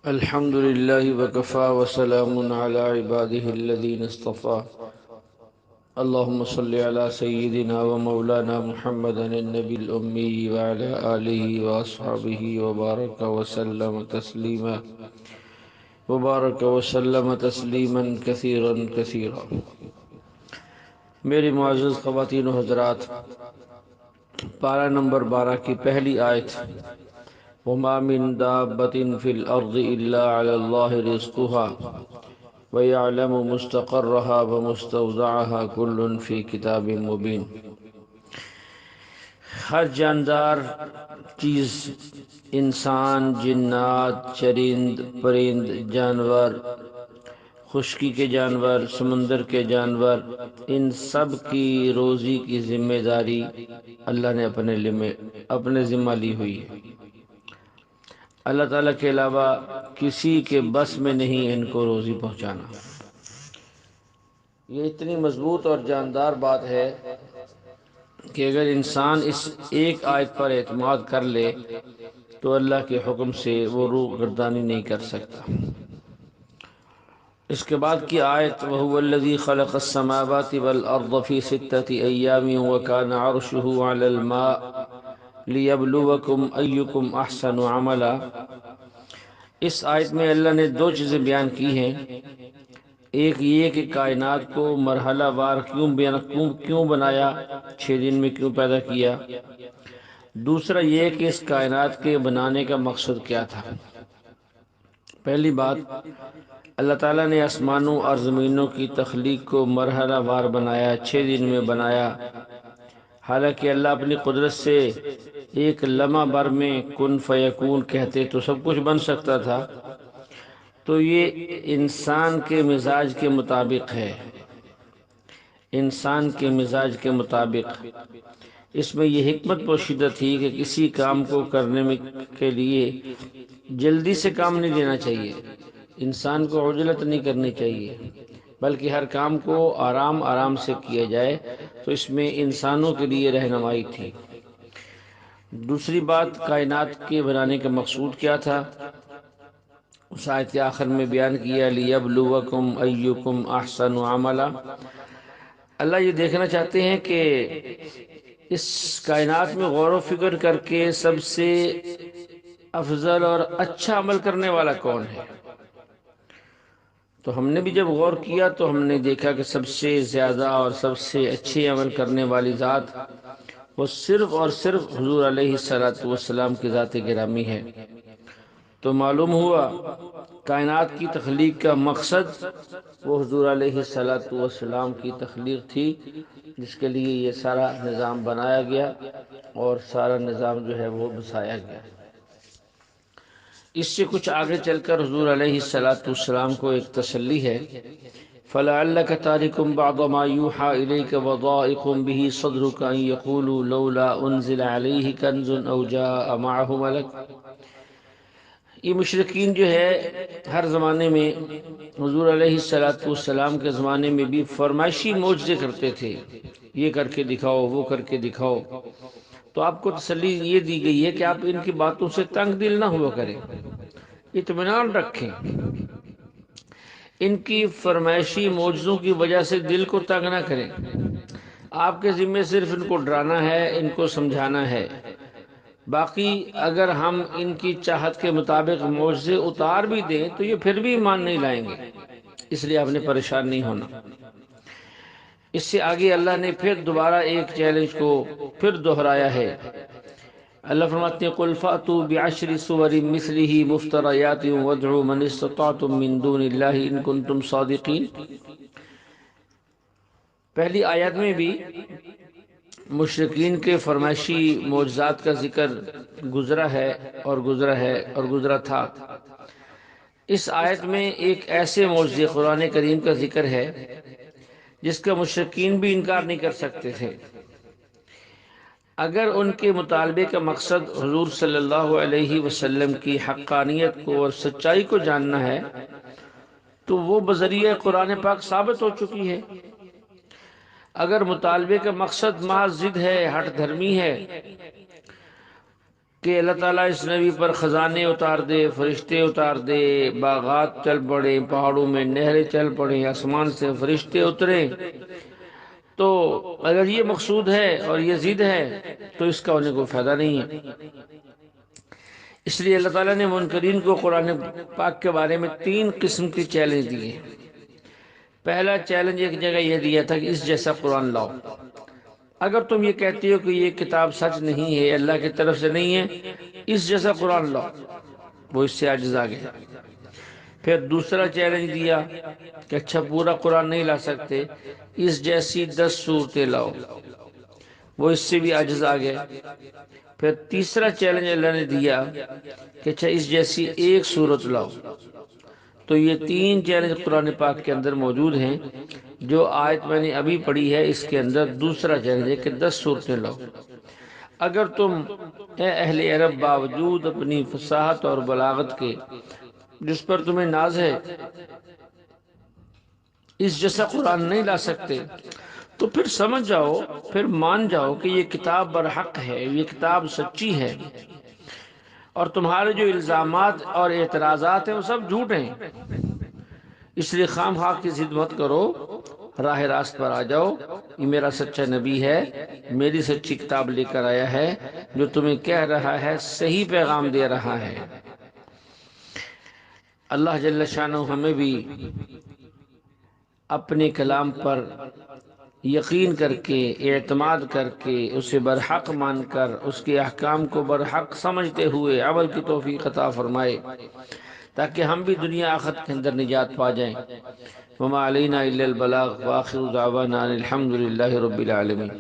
الحمد لله وكفى وسلام على عباده الذين اصطفى. اللهم صل على سيدنا ومولانا محمد النبي الأمي وعلى آله وأصحابه وبارك وسلم تسليما كثيرا كثيرا. میری معزز خواتین و حضرات، پارہ نمبر 12 کی پہلی آیت، وَمَا مِن دَابَّةٍ فِي الْأَرْضِ إِلَّا عَلَى اللَّهِ رِزْقُهَا وَيَعْلَمُ مُسْتَقَرَّهَا وَمُسْتَوْدَعَهَا كُلٌّ فِي كِتَابٍ مُبِينٍ. ہر جاندار چیز، انسان، جنات، چرند، پرند، جانور، خشکی کے جانور، سمندر کے جانور، ان سب کی روزی کی ذمہ داری اللہ نے اپنے ذمہ لی ہوئی ہے. اللہ تعالیٰ کے علاوہ کسی کے بس میں نہیں ان کو روزی پہنچانا. یہ اتنی مضبوط اور جاندار بات ہے کہ اگر انسان اس ایک آیت پر اعتماد کر لے تو اللہ کے حکم سے وہ روح گردانی نہیں کر سکتا. اس کے بعد کی آیت، وَهُوَ الَّذِي خَلَقَ السَّمَاوَاتِ وَالْأَرْضَ فِي 6 أَيَّامٍ وَكَانَ عَرْشُهُ عَلَى الْمَاءِ لِيَبْلُوَكُمْ أَيُّكُمْ أَحْسَنُ عَمَلًا. اس آیت میں اللہ نے دو چیزیں بیان کی ہیں. ایک یہ کہ کائنات کو مرحلہ وار کیوں بنایا، 6 دن میں کیوں پیدا کیا. دوسرا یہ کہ اس کائنات کے بنانے کا مقصد کیا تھا. پہلی بات، اللہ تعالیٰ نے آسمانوں اور زمینوں کی تخلیق کو مرحلہ وار بنایا، 6 دن میں بنایا. حالانکہ اللہ اپنی قدرت سے ایک لمحہ بھر میں کن فیکون کہتے تو سب کچھ بن سکتا تھا. تو یہ انسان کے مزاج کے مطابق ہے، انسان کے مزاج کے مطابق. اس میں یہ حکمت پوشیدہ تھی کہ کسی کام کو کرنے کے لیے جلدی سے کام نہیں لینا چاہیے، انسان کو عجلت نہیں کرنی چاہیے، بلکہ ہر کام کو آرام آرام سے کیا جائے. تو اس میں انسانوں کے لیے رہنمائی تھی. دوسری بات، کائنات کے بنانے کا مقصود کیا تھا، اس آیت کے آخر میں بیان کیا، لِيَبْلُوَكُمْ أَيُّكُمْ أَحْسَنُ عَمَلًا. اللہ یہ دیکھنا چاہتے ہیں کہ اس کائنات میں غور و فکر کر کے سب سے افضل اور اچھا عمل کرنے والا کون ہے. تو ہم نے بھی جب غور کیا تو ہم نے دیکھا کہ سب سے زیادہ اور سب سے اچھے عمل کرنے والی ذات وہ صرف اور صرف حضور علیہ السلام کی ذات گرامی ہے. تو معلوم ہوا کائنات کی تخلیق کا مقصد وہ حضور علیہ السلام کی تخلیق تھی، جس کے لیے یہ سارا نظام بنایا گیا اور سارا نظام جو ہے وہ بسایا گیا. اس سے کچھ آگے چل کر حضور علیہ السلام کو ایک تسلی ہے، فَلَعَلَّكَ تَارِكٌ بَعْضَ مَا يُوحَى إِلَيْكَ وَضَائِقٌ بِهِ صَدْرُكَ أَن يَقُولُوا لَوْلَا أُنزِلَ عَلَيْهِ كَنزٌ أَوْ جَاءَ مَعَهُ مَلَكٌ. یہ مشرکین جو ہے ہر زمانے میں حضور علیہ السلام کے زمانے میں بھی فرمائشی معجزے کرتے تھے، یہ کر کے دکھاؤ، وہ کر کے دکھاؤ. تو آپ کو تسلی یہ دی گئی ہے کہ آپ ان کی باتوں سے تنگ دل نہ ہوا کریں، اطمینان رکھیں. ان کی فرمائشی معجزوں کی وجہ سے دل کو تنگ نہ کریں. آپ کے ذمہ صرف ان کو ڈرانا ہے، ان کو سمجھانا ہے. باقی اگر ہم ان کی چاہت کے مطابق معجزے اتار بھی دیں تو یہ پھر بھی ایمان نہیں لائیں گے، اس لیے آپ نے پریشان نہیں ہونا. اس سے آگے اللہ نے پھر دوبارہ ایک چیلنج کو پھر دہرایا ہے. اللہ فرماتے ہیں، قُلْ فَأْتُوا بِعَشْرِ سُوَرٍ مِثْلِهِ مُفْتَرَيَاتٍ وَادْعُوا مَنِ اسْتَطَعْتُم مِّن دُونِ اللَّهِ إِن كُنتُمْ صَادِقِينَ. پہلی آیت میں بھی مشرکین کے فرمائشی معجزات کا ذکر گزرا ہے اور گزرا ہے اور گزرا تھا. اس آیت میں ایک ایسے معجزے قرآن کریم کا ذکر ہے جس کا مشرکین بھی انکار نہیں کر سکتے تھے. اگر ان کے مطالبے کا مقصد حضور صلی اللہ علیہ وسلم کی حقانیت کو اور سچائی کو جاننا ہے تو وہ بذریعہ قرآن پاک ثابت ہو چکی ہے. اگر مطالبے کا مقصد محض ضد ہے، ہٹ دھرمی ہے کہ اللہ تعالیٰ اس نبی پر خزانے اتار دے، فرشتے اتار دے، باغات چل پڑے، پہاڑوں میں نہریں چل پڑیں، آسمان سے فرشتے اتریں، تو اگر یہ مقصود ہے اور یہ ضد ہے تو اس کا انہیں کوئی فائدہ نہیں ہے۔ اس لیے اللہ تعالیٰ نے منکرین کو قرآن پاک کے بارے میں 3 قسم کے چیلنج دیے۔ پہلا چیلنج ایک جگہ یہ دیا تھا کہ اس جیسا قرآن لاؤ، اگر تم یہ کہتے ہو کہ یہ کتاب سچ نہیں ہے، اللہ کی طرف سے نہیں ہے، اس جیسا قرآن لاؤ۔ وہ اس سے عاجز آ گئے۔ پھر دوسرا چیلنج دیا کہ اچھا پورا قرآن نہیں لا سکتے، اس جیسی 10 صورتیں لاؤ۔ وہ اس سے بھی عاجز آ گئے۔ پھر تیسرا چیلنج اللہ نے دیا کہ اچھا اس جیسی 1 صورت لاؤ۔ تو یہ 3 چیلنج قرآن پاک کے اندر موجود ہیں۔ جو آیت میں نے ابھی پڑھی ہے اس کے اندر دوسرا چیلنج ہے کہ 10 صورتیں لاؤ۔ اگر تم اے اہل عرب باوجود اپنی فصاحت اور بلاغت کے، جس پر تمہیں ناز ہے، اس جیسا قرآن نہیں لا سکتے، تو پھر سمجھ جاؤ، پھر مان جاؤ کہ یہ کتاب برحق ہے، یہ کتاب سچی ہے، اور تمہارے جو الزامات اور اعتراضات ہیں وہ سب جھوٹ ہیں۔ اس لیے خام خواہ کی ضد مت کرو، راہ راست پر آ جاؤ۔ یہ میرا سچا نبی ہے، میری سچی کتاب لے کر آیا ہے، جو تمہیں کہہ رہا ہے، صحیح پیغام دے رہا ہے۔ اللہ جل شانہ ہمیں بھی اپنے کلام پر یقین کر کے، اعتماد کر کے، اسے برحق مان کر، اس کے احکام کو برحق سمجھتے ہوئے عمل کی توفیق عطا فرمائے، تاکہ ہم بھی دنیا آخرت کے اندر نجات پا جائیں۔ وما علینا الا البلاغ، وآخر دعوانا ان الحمد للہ رب العالمین۔